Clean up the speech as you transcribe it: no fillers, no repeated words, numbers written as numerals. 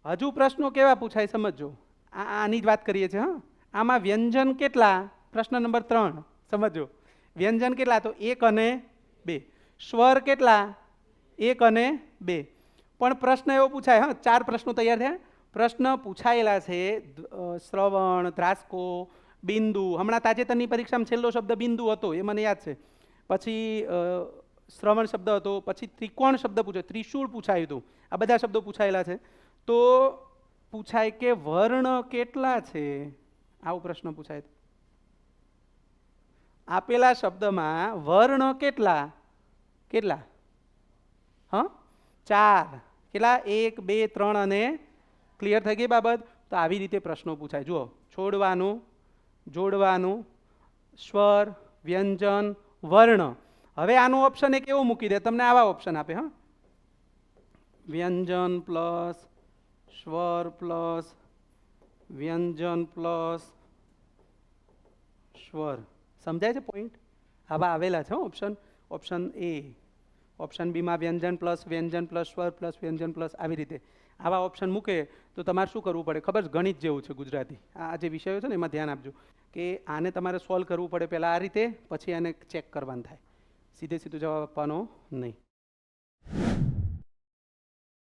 હજુ પ્રશ્નો કેવા પૂછાય સમજો. આની જ વાત કરીએ છીએ. હા, આમાં વ્યંજન કેટલા? પ્રશ્ન નંબર 3 સમજો. વ્યંજન કેટલા? તો 1 અને 2. સ્વર કેટલા? 1 અને 2. પણ પ્રશ્ન એવો પૂછાય, હા 4 પ્રશ્નો તૈયાર થયા. પ્રશ્ન પૂછાયેલા છે શ્રવણ, ધ્રાસકો, બિંદુ. હમણાં તાજેતરની પરીક્ષામાં છેલ્લો શબ્દ બિંદુ હતો, એ મને યાદ છે. પછી શ્રવણ શબ્દ હતો, પછી ત્રિકોણ શબ્દ પૂછાયો, ત્રિશૂળ પૂછાયું હતું. આ બધા શબ્દો પૂછાયેલા છે. તો પૂછાય કે વર્ણ કેટલા છે? આવો પ્રશ્ન પૂછાય. આપેલા શબ્દમાં વર્ણ કેટલા? કેટલા? હા 4. કેટલા? 1, 2, 3 અને ક્લિયર થઈ ગઈ બાબત? તો આવી રીતે પ્રશ્નો પૂછાય. જુઓ, છોડવાનું, જોડવાનું, સ્વર, વ્યંજન, વર્ણ. હવે આનું ઓપ્શન એક એવું મૂકી દે, તમને આવા ઓપ્શન આપે. હા, વ્યંજન પ્લસ સ્વર પ્લસ વ્યંજન પ્લસ સ્વર. સમજાય છે પોઈન્ટ? આવા આવેલા છે ઓપ્શન. ઓપ્શન એ, ઓપ્શન બીમાં વ્યંજન પ્લસ સ્વર પ્લસ વ્યંજન પ્લસ આવી રીતે આવા ઓપ્શન મૂકે તો તમારે શું કરવું પડે ખબર? ગણિત જેવું છે ગુજરાતી. આ જે વિષયો છે ને એમાં ધ્યાન આપજો કે આને તમારે સોલ્વ કરવું પડે પહેલાં આ રીતે, પછી આને ચેક કરવાનું થાય. સીધે સીધું જવાબ આપવાનો નહીં.